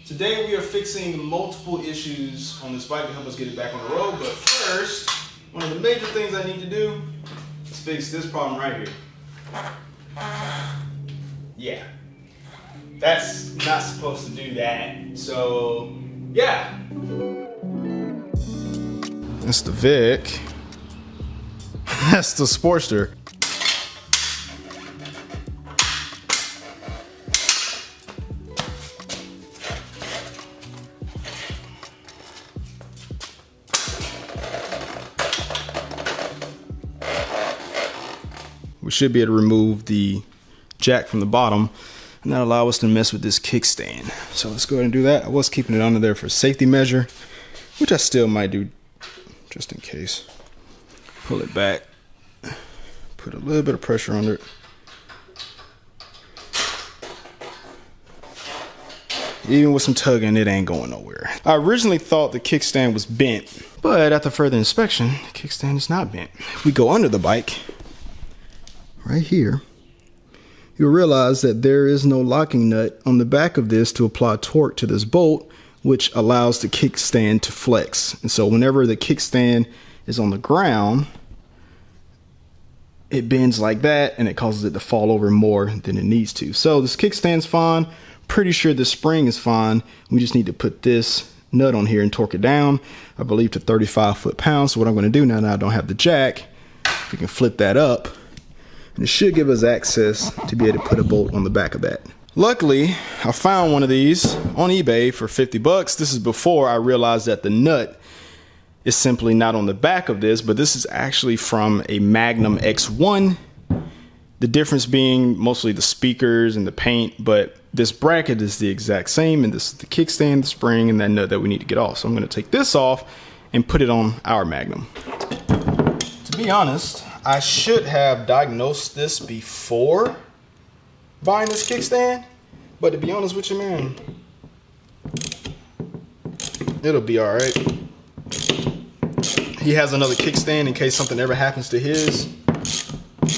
Today we are fixing multiple issues on this bike to help us get it back on the road, but first, one of the major things I need to do is fix this problem right here. Yeah, that's not supposed to do that, so yeah. That's the Vic. That's the Sportster. We should be able to remove the jack from the bottom and that'll allow us to mess with this kickstand. So let's go ahead and do that. I was keeping it under there for safety measure, which I still might do just in case. Pull it back, put a little bit of pressure under it. Even with some tugging, it ain't going nowhere. I originally thought the kickstand was bent, but after further inspection, the kickstand is not bent. If we go under the bike, right here, you'll realize that there is no locking nut on the back of this to apply torque to this bolt, which allows the kickstand to flex. And so whenever the kickstand is on the ground, it bends like that and it causes it to fall over more than it needs to. So this kickstand's fine. Pretty sure the spring is fine. We just need to put this nut on here and torque it down, I believe to 35 foot-pounds. So what I'm going to do now that I don't have the jack, we can flip that up. And it should give us access to be able to put a bolt on the back of that. Luckily, I found one of these on eBay for 50 bucks. This is before I realized that the nut is simply not on the back of this, but this is actually from a Magnum X1. The difference being mostly the speakers and the paint, but this bracket is the exact same, and this is the kickstand, the spring, and that nut that we need to get off. So I'm gonna take this off and put it on our Magnum. To be honest, I should have diagnosed this before buying this kickstand, but to be honest with you, man, it'll be all right. He has another kickstand in case something ever happens to his.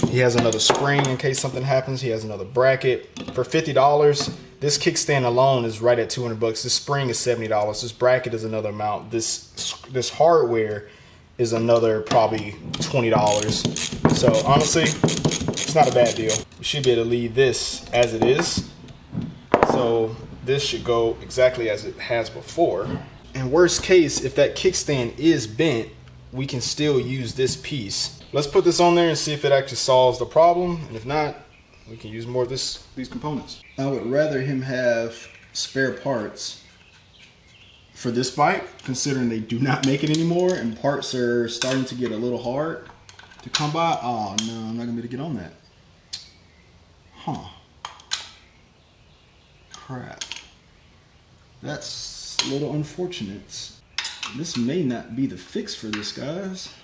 He has another spring in case something happens. He has another bracket. For $50, this kickstand alone is right at 200 bucks. This spring is $70. This bracket is another amount. This hardware is another probably $20. So honestly, it's not a bad deal. We should be able to leave this as it is. So this should go exactly as it has before. And worst case, if that kickstand is bent, we can still use this piece. Let's put this on there and see if it actually solves the problem. And if not, we can use more of these components. I would rather him have spare parts for this bike, considering they do not make it anymore and parts are starting to get a little hard to come by. Oh no, I'm not gonna be able to get on that. Huh. Crap. That's a little unfortunate. This may not be the fix for this, guys.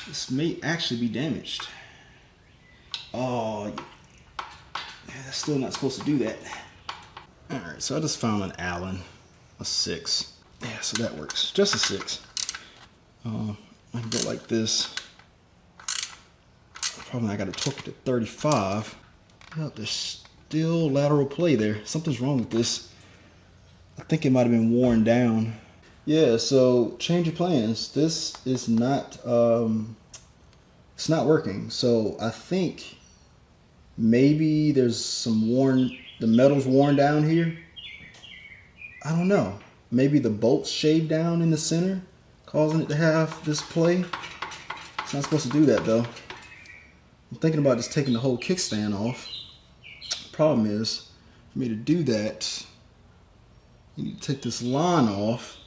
This may actually be damaged. Oh, yeah, that's still not supposed to do that. All right, so I just found an Allen, a 6. Yeah, so that works. Just a 6. I can go like this. Probably I got to torque it to 35. Yep, there's still lateral play there. Something's wrong with this. I think it might have been worn down. Yeah, so change of plans. This is not, it's not working. So I think maybe there's some the metal's worn down here. I don't know. Maybe the bolt's shaved down in the center, causing it to have this play. It's not supposed to do that though. I'm thinking about just taking the whole kickstand off. Problem is, for me to do that, you need to take this line off.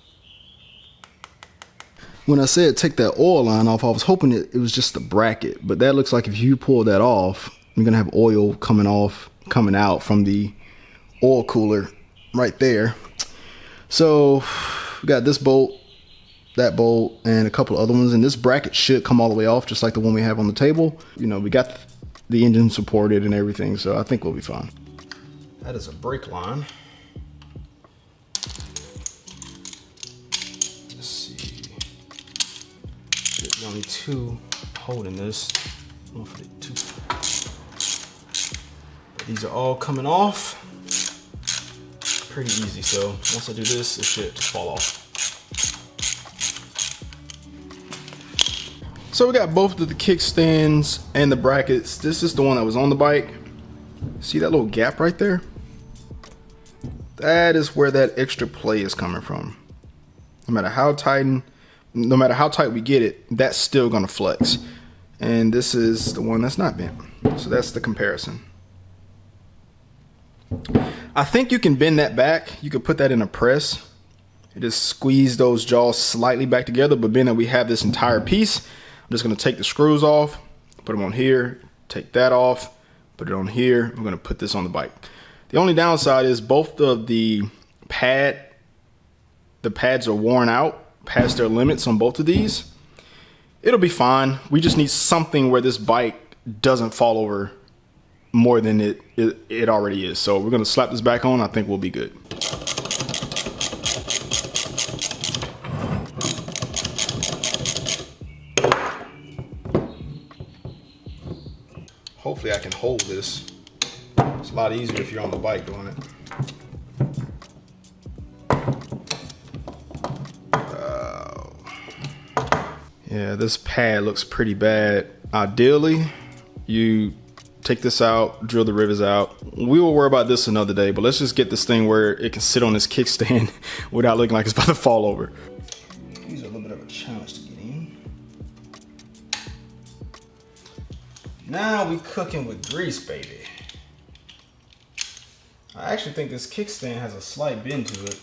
When I said take that oil line off, I was hoping it was just the bracket, but that looks like if you pull that off, you're gonna have oil coming out from the oil cooler right there. So we got this bolt, that bolt, and a couple of other ones, and this bracket should come all the way off just like the one we have on the table. You know, we got the engine supported and everything, so I think we'll be fine. That is a brake line. Let's see. There's only 2 holding this. Hopefully 2. These are all coming off. pretty easy. So once I do this, it should just fall off. So we got both of the kickstands and the brackets. This is the one that was on the bike. See that little gap right there? That is where that extra play is coming from. No matter how tight we get it, that's still gonna flex. And this is the one that's not bent. So that's the comparison. I think you can bend that back. You could put that in a press. You just squeeze those jaws slightly back together, but being that we have this entire piece, I'm just gonna take the screws off, put them on here, take that off, put it on here. I'm gonna put this on the bike. The only downside is both of the pads are worn out past their limits on both of these. It'll be fine. We just need something where this bike doesn't fall over more than it already is. So we're gonna slap this back on. I think we'll be good. Hopefully I can hold this. It's a lot easier if you're on the bike doing it. Yeah, this pad looks pretty bad. Ideally, you take this out, drill the rivets out. We will worry about this another day, but let's just get this thing where it can sit on this kickstand without looking like it's about to fall over. These are a little bit of a challenge to get in. Now we cooking with grease, baby. I actually think this kickstand has a slight bend to it,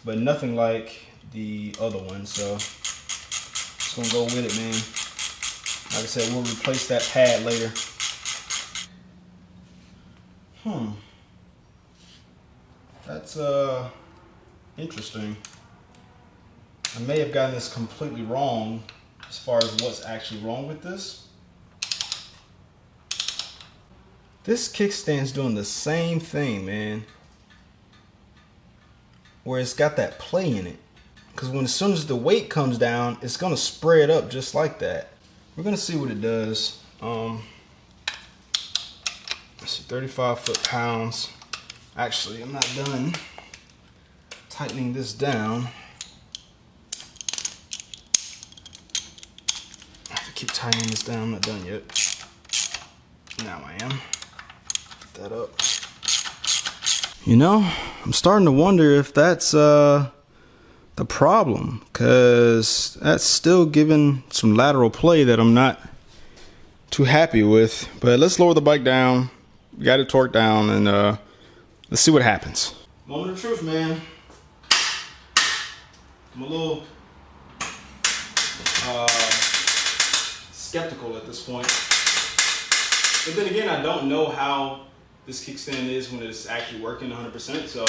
but nothing like the other one, so just gonna go with it, man. Like I said, we'll replace that pad later. That's interesting. I may have gotten this completely wrong as far as what's actually wrong with this. This kickstand's doing the same thing, man. Where it's got that play in it. Because as soon as the weight comes down, it's gonna spread up just like that. We're gonna see what it does. Let's see, 35 foot-pounds. Actually, I'm not done tightening this down. I have to keep tightening this down. I'm not done yet. Now I am. That up. You know, I'm starting to wonder if that's the problem, because that's still giving some lateral play that I'm not too happy with. But let's lower the bike down. We got it torqued down, and let's see what happens. Moment of truth, man. I'm a little skeptical at this point. But then again, I don't know how this kickstand is when it's actually working 100%, so.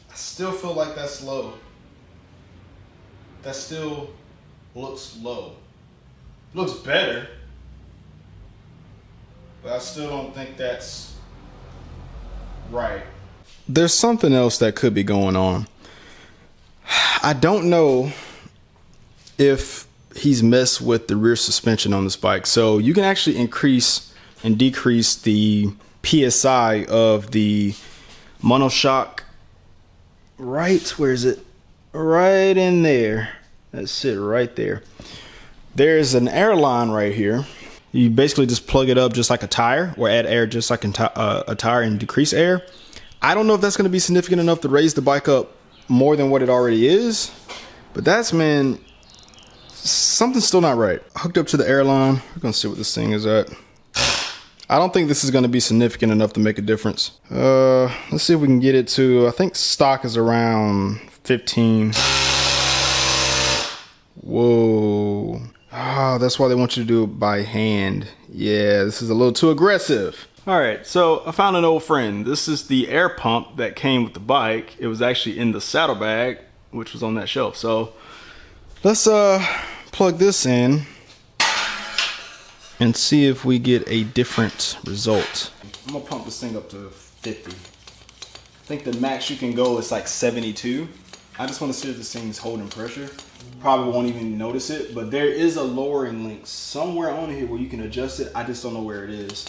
I still feel like that's low. That still looks low. Looks better, but I still don't think that's right. There's something else that could be going on. I don't know if he's messed with the rear suspension on this bike. So you can actually increase and decrease the PSI of the monoshock. Right, where is it? Right in there. That's it, right there. There's an air line right here. You basically just plug it up just like a tire, or add air just like a tire and decrease air. I don't know if that's going to be significant enough to raise the bike up more than what it already is, but that's, man, something's still not right. Hooked up to the airline. We're gonna see what this thing is at. I don't think this is gonna be significant enough to make a difference. Let's see if we can get it to, I think stock is around 15. Whoa. Ah, that's why they want you to do it by hand. Yeah, this is a little too aggressive. All right, so I found an old friend. This is the air pump that came with the bike. It was actually in the saddlebag, which was on that shelf. So let's plug this in and see if we get a different result. I'm gonna pump this thing up to 50. I think the max you can go is like 72. I just want to see if this thing is holding pressure. probably won't even notice it, but there is a lowering link somewhere on here where you can adjust it. I just don't know where it is.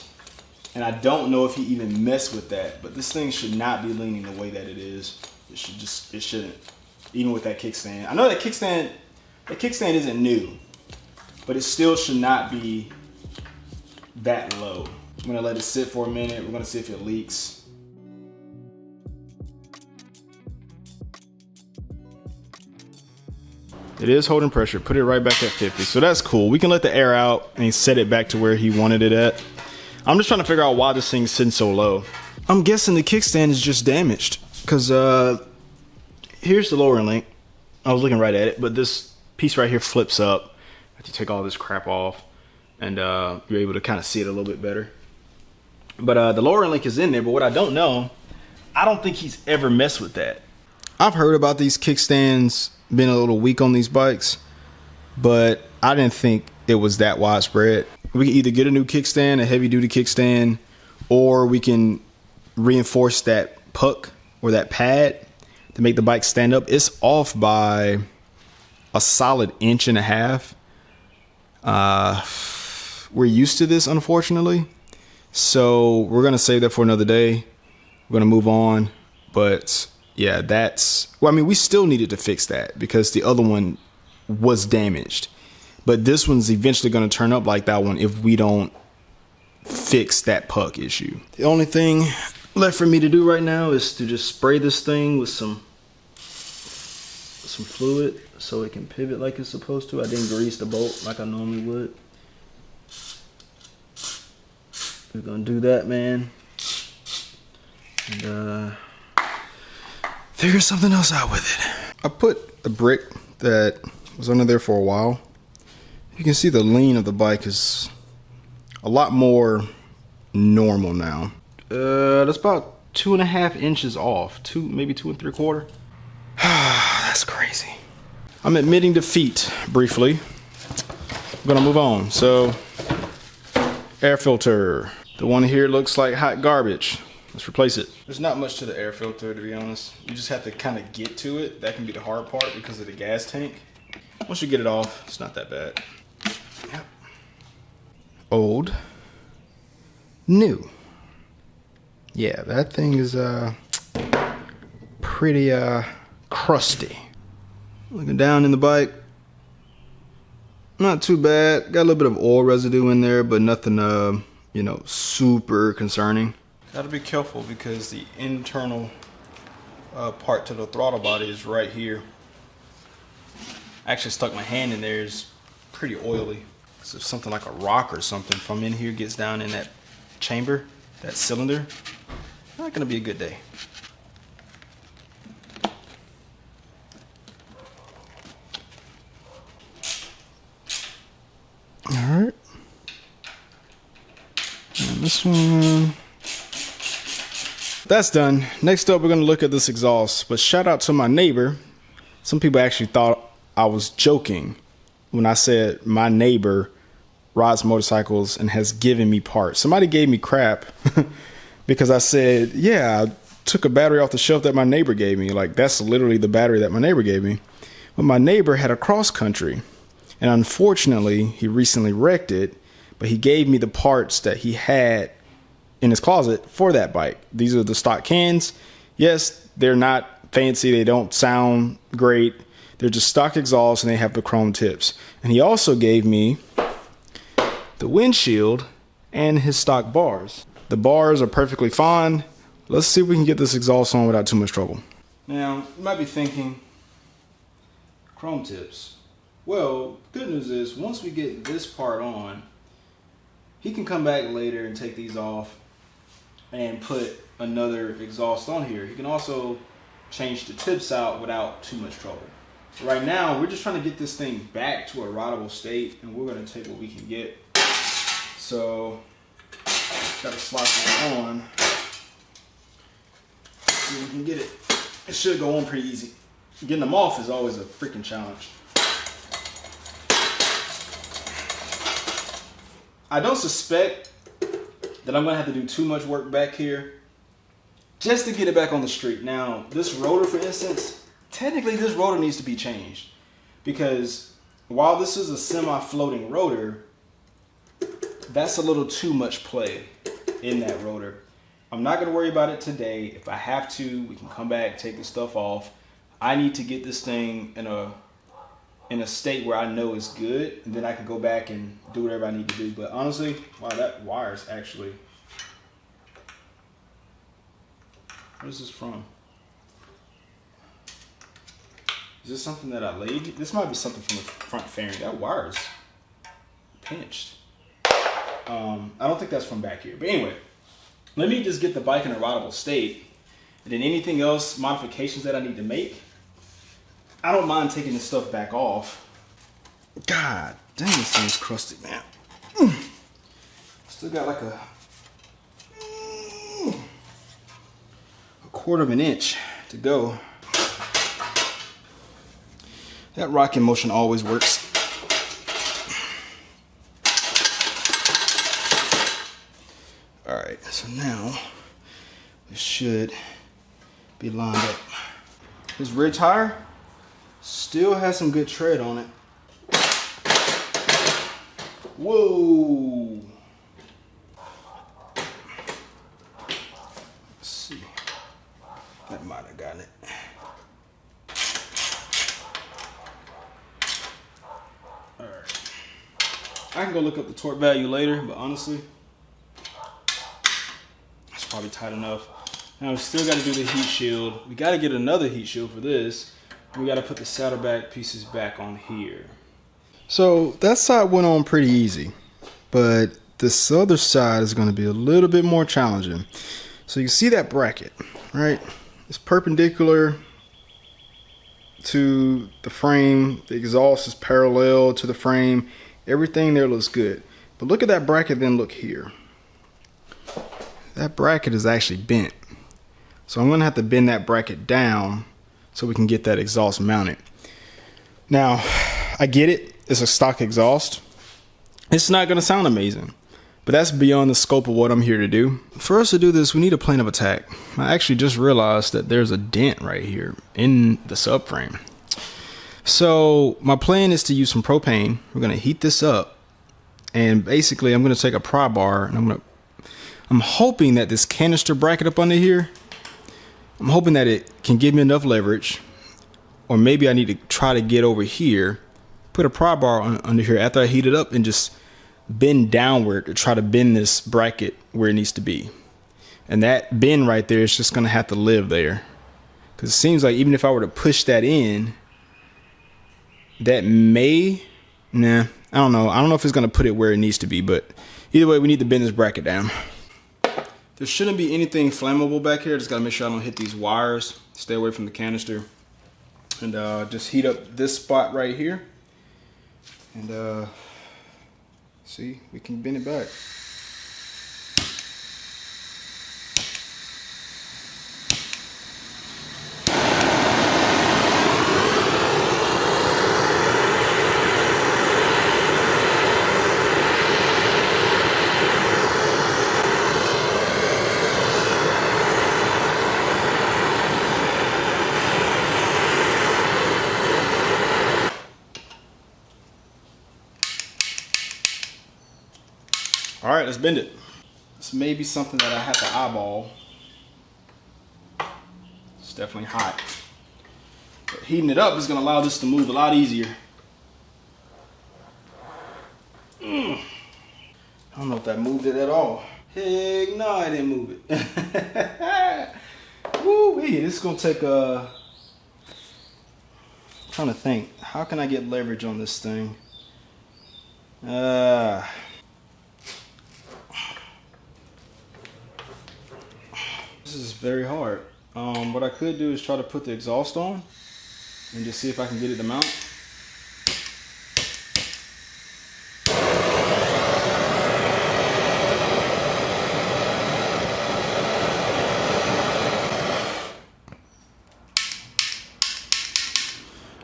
And I don't know if he even messed with that, but this thing should not be leaning the way that it is. It shouldn't. Even with that kickstand. I know that kickstand isn't new, but it still should not be that low. I'm gonna let it sit for a minute. We're gonna see if it leaks. It is holding pressure. Put it right back at 50. So that's cool. We can let the air out and set it back to where he wanted it at. I'm just trying to figure out why this thing's sitting so low. I'm guessing the kickstand is just damaged. Because here's the lowering link. I was looking right at it, but this piece right here flips up. After you take all this crap off, and you're able to kind of see it a little bit better. But the lowering link is in there, but what I don't know, I don't think he's ever messed with that. I've heard about these kickstands being a little weak on these bikes, but I didn't think it was that widespread. We can either get a new kickstand, a heavy duty kickstand, or we can reinforce that puck or that pad to make the bike stand up. It's off by a solid 1.5 inches. We're used to this, unfortunately, so we're gonna save that for another day. We're gonna move on, but yeah, well, I mean, we still needed to fix that because the other one was damaged, but this one's eventually going to turn up like that one if we don't fix that puck issue. The only thing left for me to do right now is to just spray this thing with some fluid so it can pivot like it's supposed to. I didn't grease the bolt like I normally would. We're going to do that, man. And figure something else out with it. I put a brick that was under there for a while. You can see the lean of the bike is a lot more normal now. That's about 2.5 inches off. Maybe 2 3/4. That's crazy. I'm admitting defeat briefly. I'm gonna move on. So, air filter. The one here looks like hot garbage. Let's replace it. There's not much to the air filter, to be honest. You just have to kind of get to it. That can be the hard part because of the gas tank. Once you get it off, it's not that bad. Yep. Old. New. Yeah, that thing is pretty crusty. Looking down in the bike. Not too bad. Got a little bit of oil residue in there, but nothing you know, super concerning. Gotta be careful because the internal part to the throttle body is right here. I actually stuck my hand in there. It's pretty oily. So if something like a rock or something from in here gets down in that chamber, that cylinder, not gonna be a good day. All right. And this one. That's done. Next up, we're going to look at this exhaust. But shout out to my neighbor. Some people actually thought I was joking when I said my neighbor rides motorcycles and has given me parts. Somebody gave me crap because I said, yeah, I took a battery off the shelf that my neighbor gave me. Like, that's literally the battery that my neighbor gave me. But my neighbor had a cross country. And unfortunately, he recently wrecked it. But he gave me the parts that he had in his closet for that bike. These are the stock cans. Yes, they're not fancy. They don't sound great. They're just stock exhaust and they have the chrome tips. And he also gave me the windshield and his stock bars. The bars are perfectly fine. Let's see if we can get this exhaust on without too much trouble. Now, you might be thinking, chrome tips. Well, good news is once we get this part on, he can come back later and take these off and put another exhaust on here. He can also change the tips out without too much trouble. Right now, we're just trying to get this thing back to a rideable state, and we're going to take what we can get. So, got to slide this on. See if we can get it. It should go on pretty easy. Getting them off is always a freaking challenge. I don't suspect that I'm going to have to do too much work back here just to get it back on the street. Now, this rotor, for instance, technically this rotor needs to be changed. because while this is a semi-floating rotor, that's a little too much play in that rotor. I'm not gonna worry about it today. If I have to, we can come back, take this stuff off. I need to get this thing in a state where I know it's good, and then I can go back and do whatever I need to do. But honestly, wow, that wire's actually, what is this from? Is this something that I laid? This might be something from the front fairing. That wire is pinched. I don't think that's from back here. But anyway, let me just get the bike in a rideable state. And then anything else, modifications that I need to make, I don't mind taking this stuff back off. God dang, this thing's crusty, man. Still got like a quarter of an inch to go. That rocking motion always works. All right, so now this should be lined up. This rear tire still has some good tread on it. Whoa. Let's see. That might have gotten it. All right. I can go look up the torque value later, but honestly, it's probably tight enough. Now we still got to do the heat shield. We got to get another heat shield for this. We got to put the saddlebag pieces back on here. So that side went on pretty easy, but this other side is going to be a little bit more challenging. So you see that bracket, right? It's perpendicular to the frame. The exhaust is parallel to the frame. Everything there looks good. But look at that bracket, then look here. That bracket is actually bent. So I'm going to have to bend that bracket down so we can get that exhaust mounted. Now, I get it. It's a stock exhaust. It's not going to sound amazing, but that's beyond the scope of what I'm here to do. For us to do this, we need a plane of attack. I actually just realized that there's a dent right here in the subframe. So my plan is to use some propane. We're going to heat this up, and basically I'm going to take a pry bar, and I'm hoping that this canister bracket up under here, I'm hoping that it can give me enough leverage, or maybe I need to try to get over here, put a pry bar under here after I heat it up, and just bend downward to try to bend this bracket where it needs to be. And that bend right there is just going to have to live there, because it seems like even if I were to push that in, that may, I don't know if it's going to put it where it needs to be, but either way, we need to bend this bracket down. There shouldn't be anything flammable back here. Just got to make sure I don't hit these wires. Stay away from the canister. And just heat up this spot right here. And see, we can bend it back. All right, let's bend it. This may be something that I have to eyeball. It's definitely hot. But heating it up is going to allow this to move a lot easier. I don't know if that moved it at all. Heck no, I didn't move it. Woo-wee, this is going to take a... I'm trying to think. How can I get leverage on this thing? This is very hard. What I could do is try to put the exhaust on and just see if I can get it to mount.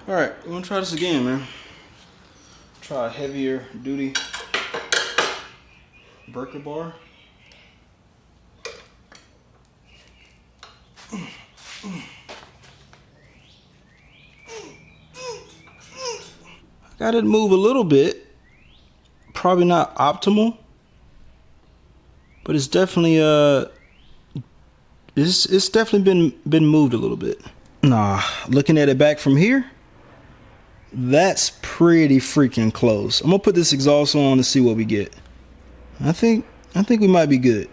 All right, we're gonna try this again, man. Try a heavier duty breaker bar. got it move a little bit. Probably not optimal, but it's definitely it's definitely been moved a little bit. Nah, looking at it back from here, that's pretty freaking close. I'm gonna put this exhaust on to see what we get. I think we might be good.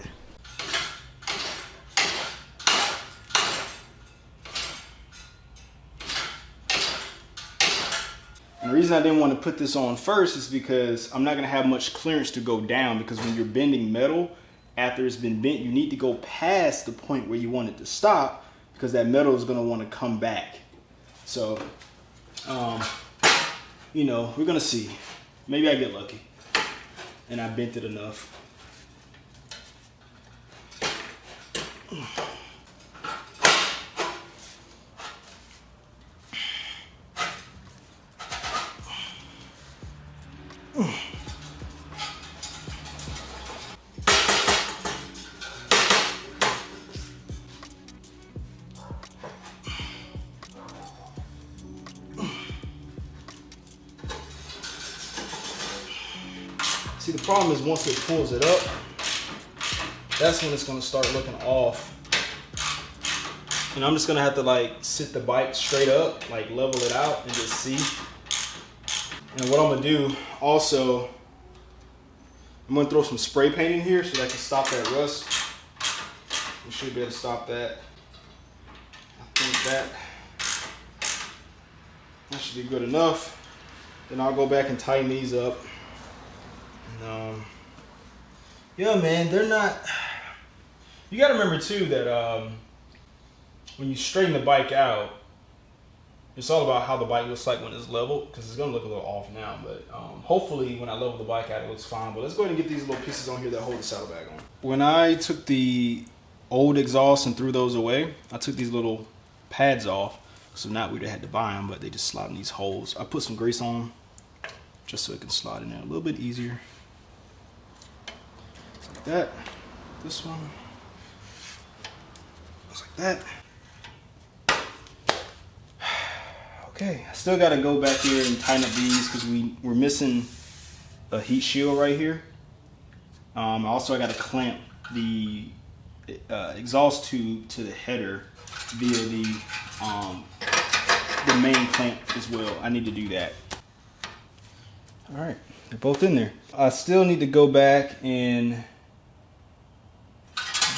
And the reason I didn't want to put this on first is because I'm not going to have much clearance to go down, because when you're bending metal, after it's been bent, you need to go past the point where you want it to stop, because that metal is going to want to come back. So, you know, we're going to see. Maybe I get lucky and I bent it enough. See, the problem is once it pulls it up, that's when it's going to start looking off. And I'm just going to have to like sit the bike straight up, like level it out and just see. And what I'm going to do also, I'm going to throw some spray paint in here so that I can stop that rust. We should be able to stop that. I think that should be good enough. Then I'll go back and tighten these up. And, yeah, man, they're not. You got to remember too that when you straighten the bike out, it's all about how the bike looks like when it's leveled, because it's gonna look a little off now. But hopefully, when I level the bike out, it looks fine. But let's go ahead and get these little pieces on here that hold the saddlebag on. When I took the old exhaust and threw those away, I took these little pads off. So not we'd have had to buy them, but they just slide in these holes. I put some grease on them just so it can slide in there a little bit easier. Just like that. This one. Just like that. Okay, I still gotta go back here and tighten up these because we're missing a heat shield right here. Also, I gotta clamp the exhaust tube to the header via the main clamp as well. I need to do that. All right, they're both in there. I still need to go back and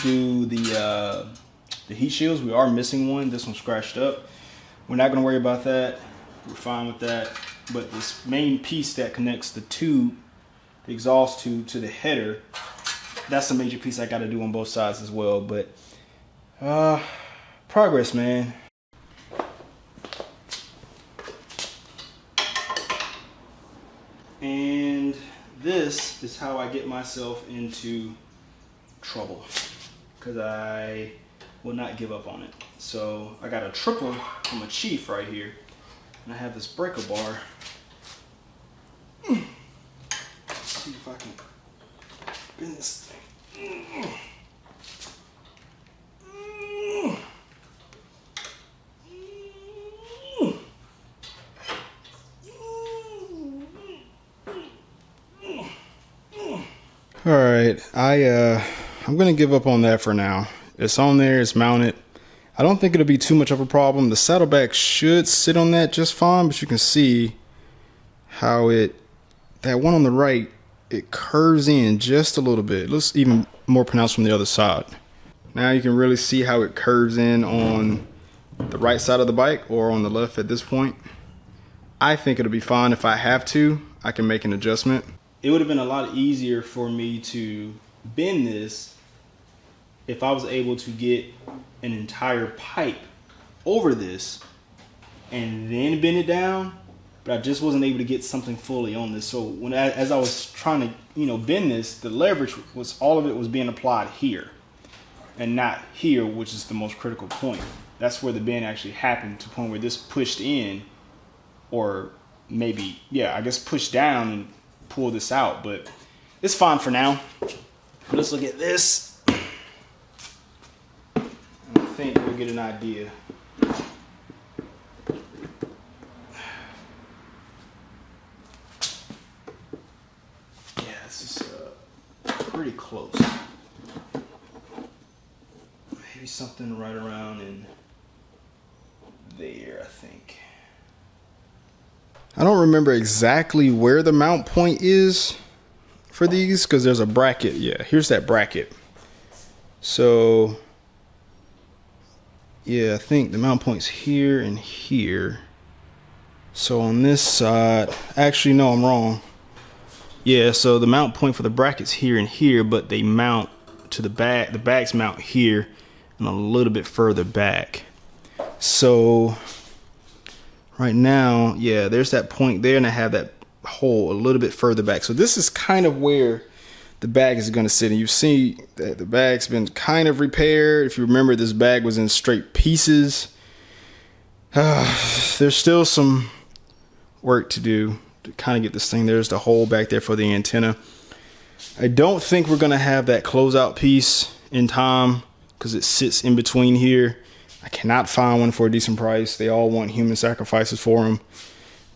do the heat shields. We are missing one. This one's scratched up. We're not gonna worry about that. We're fine with that. But this main piece that connects the tube, the exhaust tube to the header, that's a major piece I gotta do on both sides as well. But progress, man. And this is how I get myself into trouble, because I will not give up on it. So I got a triple from a Chief right here, and I have this breaker bar. Let's see if I can bend this thing. All right, I'm gonna give up on that for now. It's on there, it's mounted. I don't think it'll be too much of a problem. The saddlebag should sit on that just fine, but you can see how that one on the right, it curves in just a little bit. It looks even more pronounced from the other side. Now you can really see how it curves in on the right side of the bike or on the left at this point. I think it'll be fine. If I have to, I can make an adjustment. It would have been a lot easier for me to bend this if I was able to get an entire pipe over this and then bend it down, but I just wasn't able to get something fully on this. So as I was trying to, bend this, the leverage was, all of it was being applied here and not here, which is the most critical point. That's where the bend actually happened, to the point where this pushed in, or maybe, yeah, I guess pushed down and pull this out. But it's fine for now. Let's look at this. I think we'll get an idea. this is pretty close. Maybe something right around in there, I think. I don't remember exactly where the mount point is for these because there's a bracket. Yeah, here's that bracket. So yeah, I think the mount point's here and here. So on this side, actually no, I'm wrong. Yeah, so the mount point for the bracket's here and here, but they mount to the bag. The bags mount here and a little bit further back. So right now, yeah, there's that point there, and I have that hole a little bit further back. So this is kind of where the bag is going to sit. And you see that the bag's been kind of repaired. If you remember, this bag was in straight pieces. There's still some work to do to kind of get this thing. There's the hole back there for the antenna. I don't think we're going to have that closeout piece in time because it sits in between here. I cannot find one for a decent price. They all want human sacrifices for them.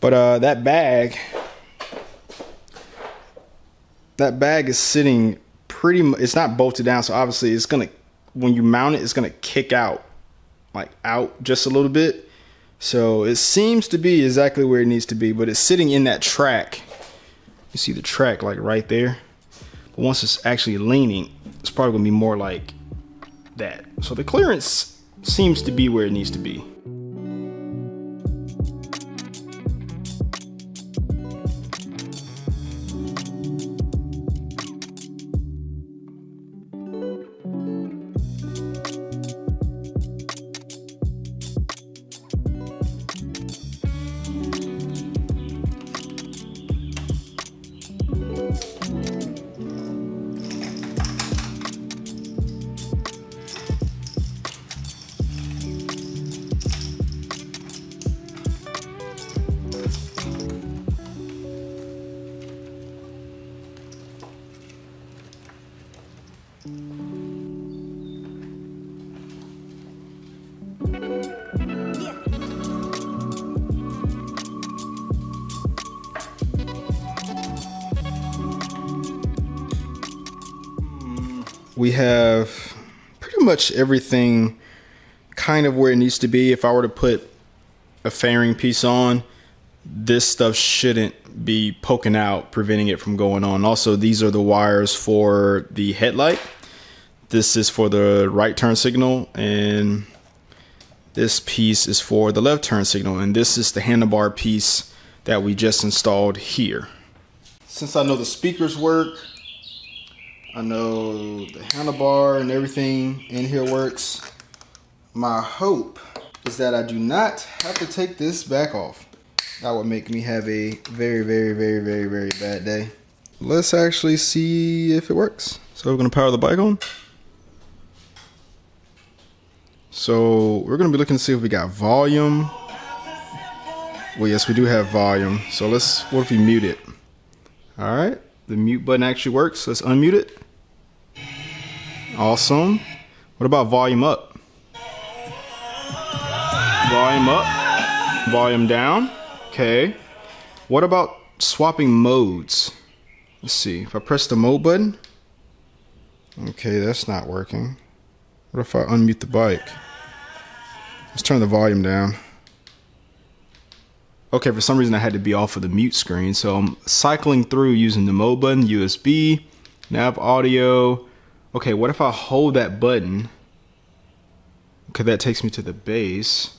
But that bag is sitting pretty much, it's not bolted down, so obviously it's gonna, when you mount it, it's gonna kick out, like out just a little bit. So it seems to be exactly where it needs to be, but it's sitting in that track. You see the track like right there. But once it's actually leaning, it's probably gonna be more like that. So the clearance seems to be where it needs to be. We have pretty much everything kind of where it needs to be. If I were to put a fairing piece on, this stuff shouldn't be poking out, preventing it from going on. Also, these are the wires for the headlight. This is for the right turn signal, and this piece is for the left turn signal, and this is the handlebar piece that we just installed here. Since I know the speakers work, I know the handlebar and everything in here works, my hope is that I do not have to take this back off. That would make me have a very, very, very, very, very bad day. Let's actually see if it works. So we're gonna power the bike on. So we're gonna be looking to see if we got volume. Well, yes, we do have volume. So what if we mute it? All right, the mute button actually works. Let's unmute it. Awesome. What about volume up? Volume up, volume down. Okay. What about swapping modes? Let's see. If I press the mode button. Okay, that's not working. What if I unmute the bike? Let's turn the volume down. Okay, for some reason I had to be off of the mute screen. So I'm cycling through using the mode button, USB, nav audio. Okay, what if I hold that button? Okay, that takes me to the bass.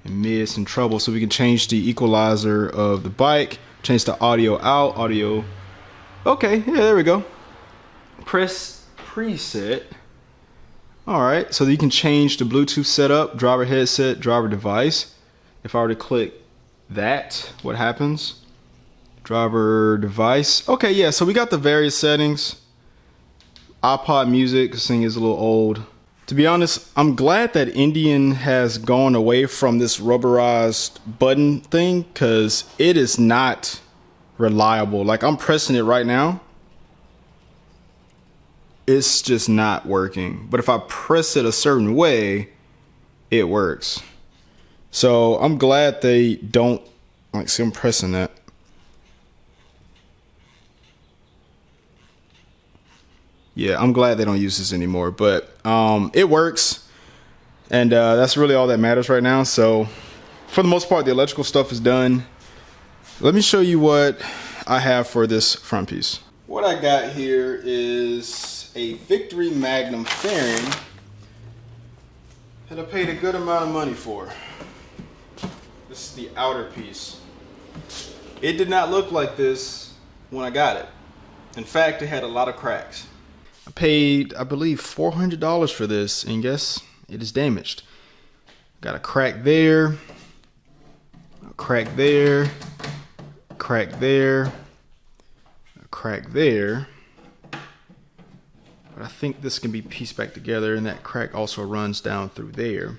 And mid's in trouble, so we can change the equalizer of the bike, change the audio out, audio. Okay, yeah, there we go. Press preset. All right, so you can change the Bluetooth setup, driver headset, driver device. If I were to click that, what happens? Driver device. Okay, yeah, so we got the various settings. iPod music, this thing is a little old. To be honest, I'm glad that Indian has gone away from this rubberized button thing because it is not reliable. Like, I'm pressing it right now. It's just not working. But if I press it a certain way, it works. So I'm glad they don't, like, see, I'm pressing that. Yeah, I'm glad they don't use this anymore, but it works. And that's really all that matters right now. So for the most part, the electrical stuff is done. Let me show you what I have for this front piece. What I got here is a Victory Magnum fairing that I paid a good amount of money for. This is the outer piece. It did not look like this when I got it. In fact, it had a lot of cracks. I paid, I believe, $400 for this, and guess it is damaged. Got a crack there, a crack there, a crack there, a crack there. But I think this can be pieced back together, and that crack also runs down through there.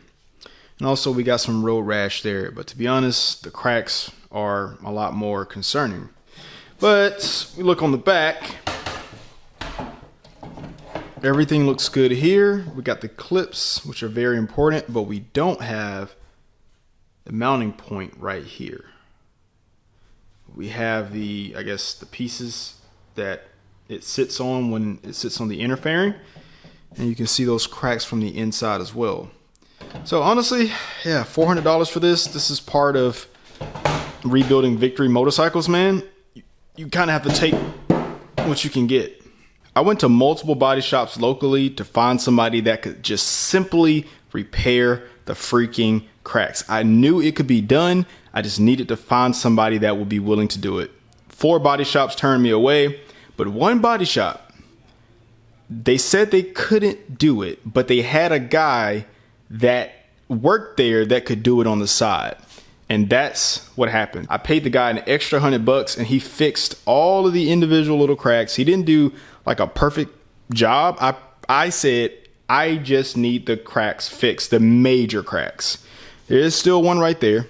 And also we got some road rash there, but to be honest, the cracks are a lot more concerning. But we look on the back, everything looks good here. We got the clips, which are very important, but we don't have the mounting point right here. We have the, I guess, the pieces that it sits on when it sits on the inner fairing, and you can see those cracks from the inside as well. So honestly, yeah, $400 for this. This is part of rebuilding Victory motorcycles, man. You kind of have to take what you can get. I went to multiple body shops locally to find somebody that could just simply repair the freaking cracks. I knew it could be done. I just needed to find somebody that would be willing to do it. 4 body shops turned me away, but one body shop, they said they couldn't do it, but they had a guy that worked there that could do it on the side. And that's what happened. I paid the guy an extra $100 and he fixed all of the individual little cracks. He didn't do like a perfect job. I said, I just need the cracks fixed, the major cracks. There is still one right there.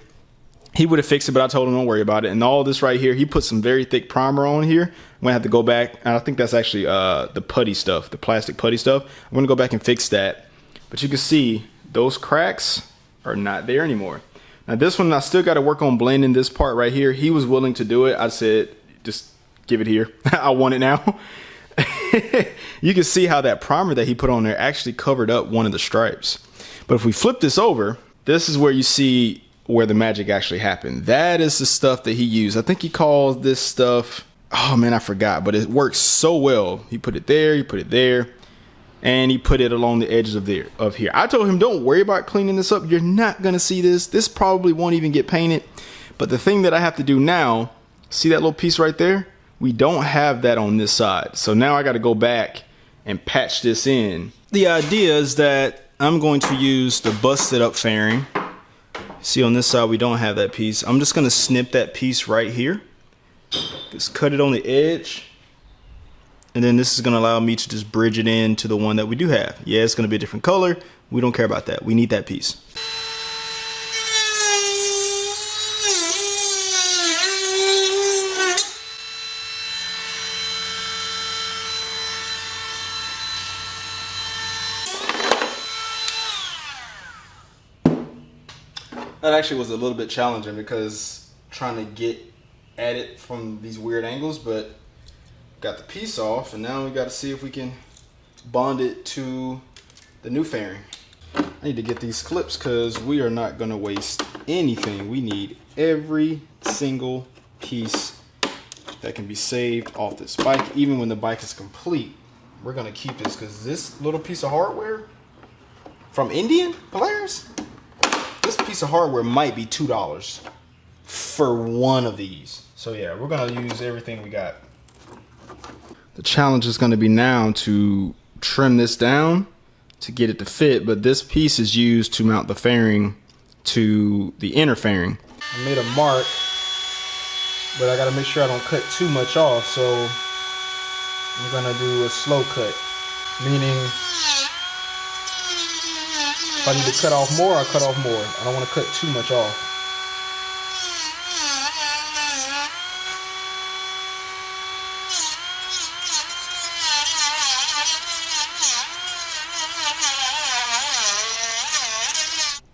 He would have fixed it, but I told him don't worry about it. And all this right here, he put some very thick primer on here. I'm gonna have to go back, and I think that's actually the putty stuff, the plastic putty stuff. I'm gonna go back and fix that. But you can see those cracks are not there anymore. Now this one, I still got to work on blending this part right here. He was willing to do it. I said, just give it here. I want it now. You can see how that primer that he put on there actually covered up one of the stripes. But if we flip this over, this is where you see where the magic actually happened. That is the stuff that he used. I think he called this stuff, oh man, I forgot, but it works so well. He put it there, he put it there, and he put it along the edges of here. I told him, don't worry about cleaning this up. You're not gonna see this. This probably won't even get painted. But the thing that I have to do now, see that little piece right there? We don't have that on this side. So now I gotta go back and patch this in. The idea is that I'm going to use the busted up fairing. See, on this side, we don't have that piece. I'm just gonna snip that piece right here. Just cut it on the edge. And then this is gonna allow me to just bridge it in to the one that we do have. Yeah, it's gonna be a different color. We don't care about that. We need that piece. That actually was a little bit challenging because trying to get at it from these weird angles, but got the piece off, and now we got to see if we can bond it to the new fairing. I need to get these clips because we are not going to waste anything. We need every single piece that can be saved off this bike. Even when the bike is complete, we're going to keep this because this little piece of hardware from Indian Polaris, this piece of hardware might be $2 for one of these. So yeah, we're going to use everything we got. The challenge is going to be now to trim this down to get it to fit, but this piece is used to mount the fairing to the inner fairing. I made a mark, but I got to make sure I don't cut too much off, so I'm going to do a slow cut, meaning if I need to cut off more, I cut off more. I don't want to cut too much off.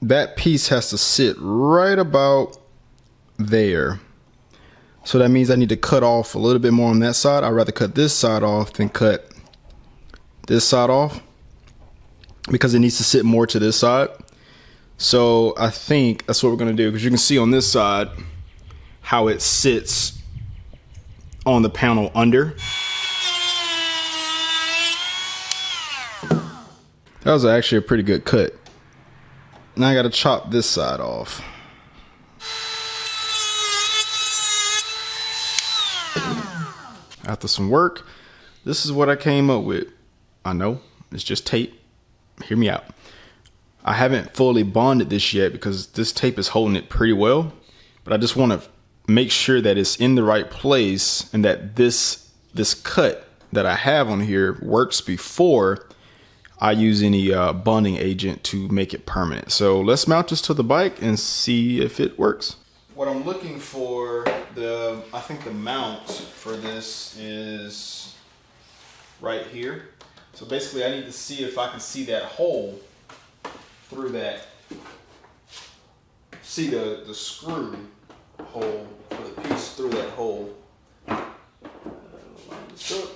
That piece has to sit right about there. So that means I need to cut off a little bit more on that side. I'd rather cut this side off than cut this side off because it needs to sit more to this side. So I think that's what we're gonna do, because you can see on this side how it sits on the panel under. That was actually a pretty good cut. Now I gotta chop this side off. After some work, this is what I came up with. I know, it's just tape. Hear me out. I haven't fully bonded this yet because this tape is holding it pretty well, but I just want to make sure that it's in the right place and that this cut that I have on here works before I use any bonding agent to make it permanent. So let's mount this to the bike and see if it works. What I'm looking for, I think the mount for this is right here. So basically I need to see if I can see that hole through that. See the screw hole for the piece through that hole. Line this up.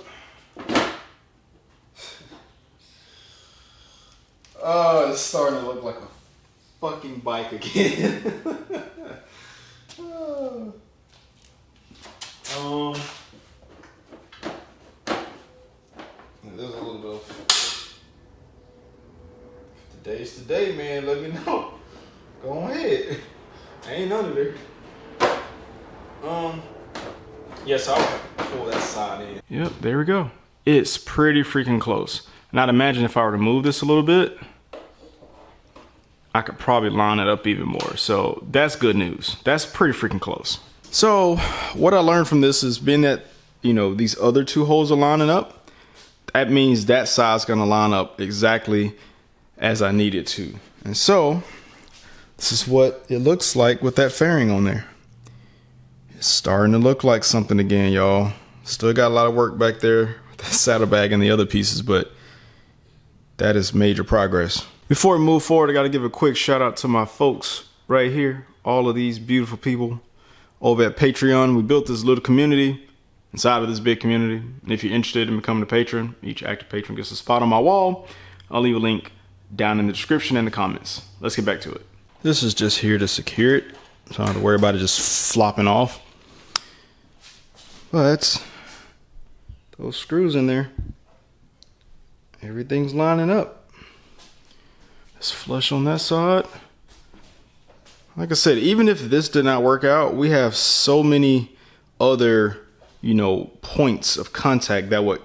Oh, it's starting to look like a fucking bike again. There's a little bit of today's today, man. Let me know. Go ahead. Ain't none of it. Yes, I'll have to pull that side in. Yep, there we go. It's pretty freaking close. And I'd imagine if I were to move this a little bit, I could probably line it up even more. So that's good news. That's pretty freaking close. So what I learned from this is, being that, you know, these other two holes are lining up, that means that side's gonna line up exactly as I need it to. And so this is what it looks like with that fairing on there. It's starting to look like something again, y'all. Still got a lot of work back there with the saddlebag and the other pieces, but that is major progress. Before we move forward, I gotta give a quick shout out to my folks right here. All of these beautiful people over at Patreon. We built this little community inside of this big community. And if you're interested in becoming a patron, each active patron gets a spot on my wall. I'll leave a link down in the description and the comments. Let's get back to it. This is just here to secure it, so I don't have to worry about it just flopping off. But those screws in there, everything's lining up. It's flush on that side. Like I said, even if this did not work out, we have so many other, you know, points of contact that would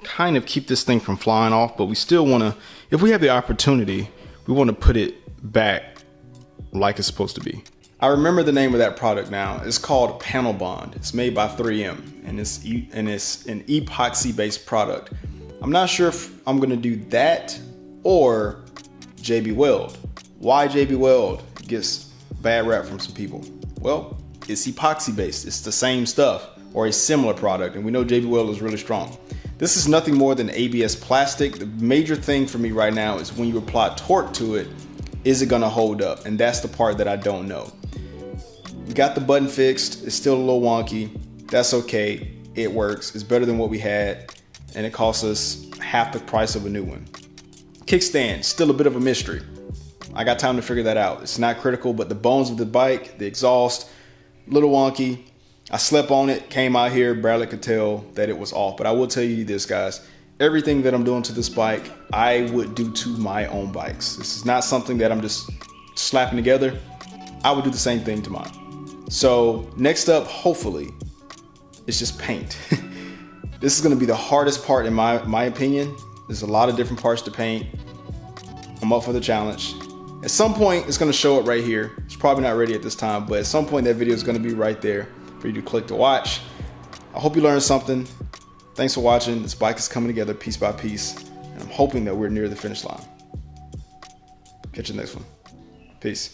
kind of keep this thing from flying off. But we still want to, if we have the opportunity, we want to put it back like it's supposed to be. I remember the name of that product now. It's called Panel Bond. It's made by 3M, and it's an epoxy based product. I'm not sure if I'm gonna do that or JB Weld. Why JB Weld gets bad rap from some people? Well, it's epoxy based. It's the same stuff or a similar product, and we know JB Weld is really strong. This is nothing more than ABS plastic. The major thing for me right now is when you apply torque to it, is it gonna hold up? And that's the part that I don't know. We got the button fixed. It's still a little wonky. That's okay. It works. It's better than what we had, and it costs us half the price of a new one. Kickstand, still a bit of a mystery. I got time to figure that out. It's not critical, but the bones of the bike, the exhaust, a little wonky. I slept on it, came out here, barely could tell that it was off. But I will tell you this, guys. Everything that I'm doing to this bike, I would do to my own bikes. This is not something that I'm just slapping together. I would do the same thing to mine. So next up, hopefully, it's just paint. This is gonna be the hardest part in my opinion. There's a lot of different parts to paint. I'm up for the challenge. At some point, it's gonna show up right here. It's probably not ready at this time, but at some point that video is gonna be right there for you to click to watch. I hope you learned something. Thanks for watching. This bike is coming together piece by piece, and I'm hoping that we're near the finish line. Catch you next one. Peace.